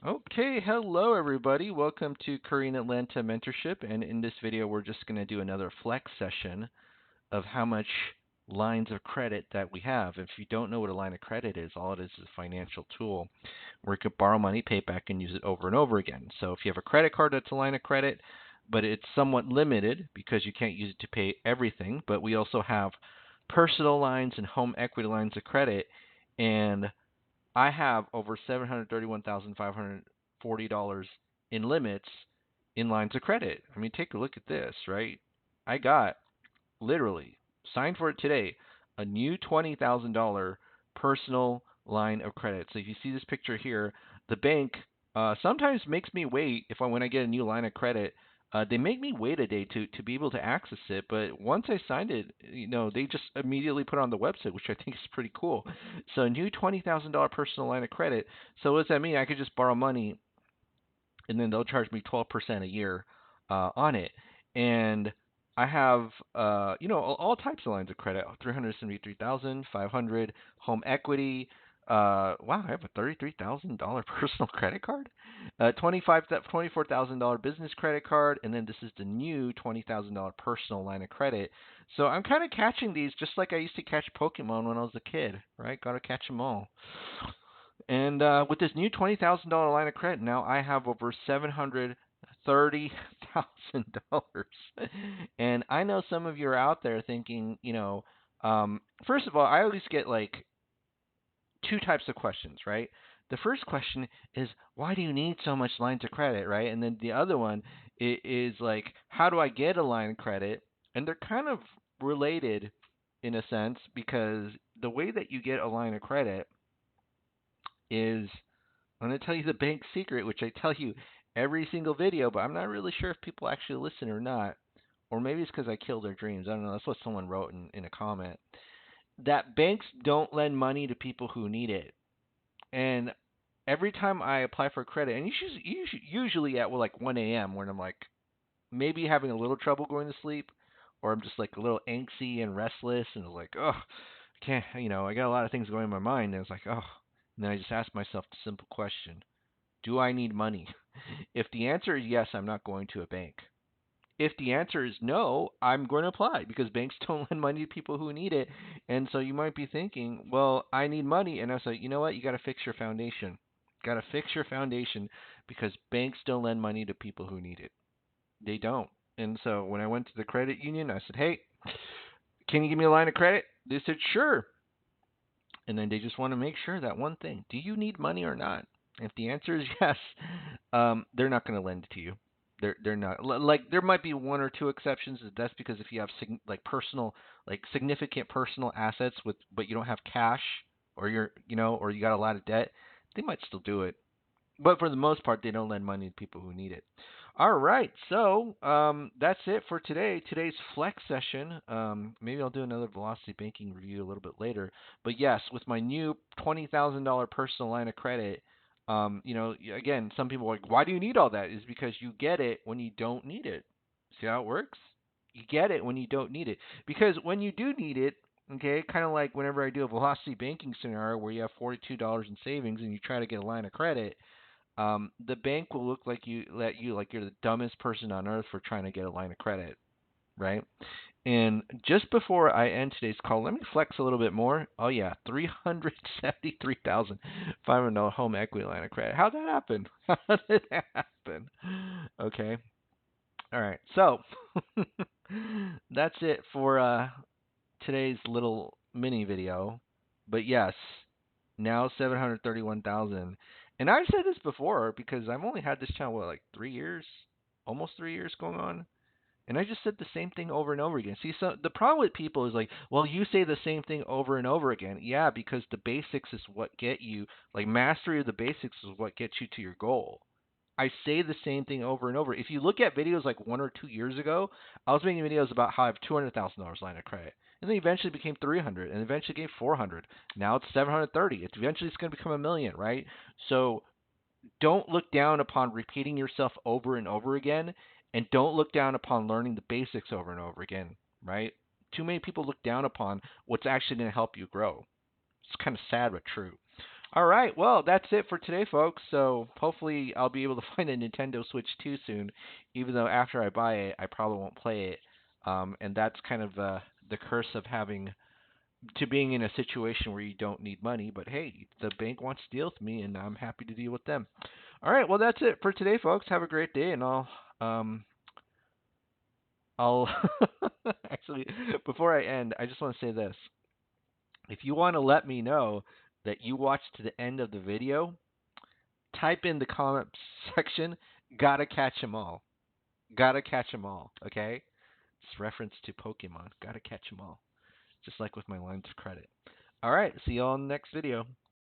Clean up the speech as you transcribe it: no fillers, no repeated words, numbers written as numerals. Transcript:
Okay, hello everybody. Welcome to Korean Atlanta Mentorship, and in this video we're just going to do another flex session of how much lines of credit that we have. If you don't know what a line of credit is, all it is a financial tool where you could borrow money, pay it back, and use it over and over again. So if you have a credit card, that's a line of credit, but it's somewhat limited because you can't use it to pay everything. But we also have personal lines and home equity lines of credit, and I have over $731,540 in limits in lines of credit. I mean, take a look at this, right? I got literally signed for it today a new $20,000 personal line of credit. So if you see this picture here, the bank sometimes makes me wait if when I get a new line of credit. They make me wait a day to be able to access it, but once I signed it, they just immediately put it on the website, which I think is pretty cool. So a new $20,000 personal line of credit. So what does that mean? I could just borrow money, and then they'll charge me 12% a year on it. And I have all types of lines of credit: 373,500 home equity. Wow, I have a $33,000 personal credit card, 24,000 business credit card, and then this is the new $20,000 personal line of credit. So I'm kind of catching these just like I used to catch Pokemon when I was a kid, right? Got to catch them all. And with this new $20,000 line of credit, now I have over $730,000. And I know some of you are out there thinking, first of all, I always get like two types of questions, right? The first question is, why do you need so much lines of credit, right? And then the other one is like, how do I get a line of credit? And they're kind of related in a sense because the way that you get a line of credit is I'm going to tell you the bank secret, which I tell you every single video, but I'm not really sure if people actually listen or not. Or maybe it's because I kill their dreams. I don't know. That's what someone wrote in a comment. That banks don't lend money to people who need it. And every time I apply for credit, and usually at like 1 a.m. when I'm like maybe having a little trouble going to sleep, or I'm just like a little angsty and restless, and like, oh, I can't, I got a lot of things going in my mind, and it's like, oh, and then I just ask myself the simple question: do I need money? If the answer is yes, I'm not going to a bank. If the answer is no, I'm going to apply because banks don't lend money to people who need it. And so you might be thinking, well, I need money. And I say, you know what? You got to fix your foundation. Got to fix your foundation because banks don't lend money to people who need it. They don't. And so when I went to the credit union, I said, hey, can you give me a line of credit? They said, sure. And then they just want to make sure that one thing: do you need money or not? If the answer is yes, they're not going to lend it to you. They're not like there might be one or two exceptions. That's because if you have significant personal assets with but you don't have cash, or or you got a lot of debt, they might still do it. But for the most part, they don't lend money to people who need it. All right, so that's it for today. Today's flex session. Maybe I'll do another velocity banking review a little bit later. But yes, with my new $20,000 personal line of credit, again, some people are like, why do you need all that? Is because you get it when you don't need it. See how it works? You get it when you don't need it. Because when you do need it, okay, kind of like whenever I do a velocity banking scenario where you have $42 in savings and you try to get a line of credit, the bank will look like like you're the dumbest person on earth for trying to get a line of credit, right? And just before I end today's call, let me flex a little bit more. Oh yeah, $373,500 home equity line of credit. How'd that happen? How did that happen? Okay. All right. So that's it for today's little mini video. But yes, now 731,000. And I've said this before because I've only had this channel like 3 years, almost 3 years going on. And I just said the same thing over and over again. See, so the problem with people is like, well, you say the same thing over and over again. Yeah, because the basics is what get you, like mastery of the basics is what gets you to your goal. I say the same thing over and over. If you look at videos like 1 or 2 years ago, I was making videos about how I have $200,000 line of credit, and then eventually became 300, and eventually became 400. Now it's 730. It's going to become a million, right? So don't look down upon repeating yourself over and over again, and don't look down upon learning the basics over and over again, right? Too many people look down upon what's actually going to help you grow. It's kind of sad but true. All right, well, that's it for today, folks. So hopefully I'll be able to find a Nintendo Switch 2 soon, even though after I buy it, I probably won't play it. And that's kind of the curse of having to being in a situation where you don't need money. But hey, the bank wants to deal with me, and I'm happy to deal with them. All right, well, that's it for today, folks. Have a great day, and I'll actually before I end, I just want to say this. If you want to let me know that you watched to the end of the video, type in the comment section, gotta catch 'em all. Gotta catch 'em all, okay? It's reference to Pokemon. Gotta catch 'em all. Just like with my lines of credit. All right, see you all in the next video.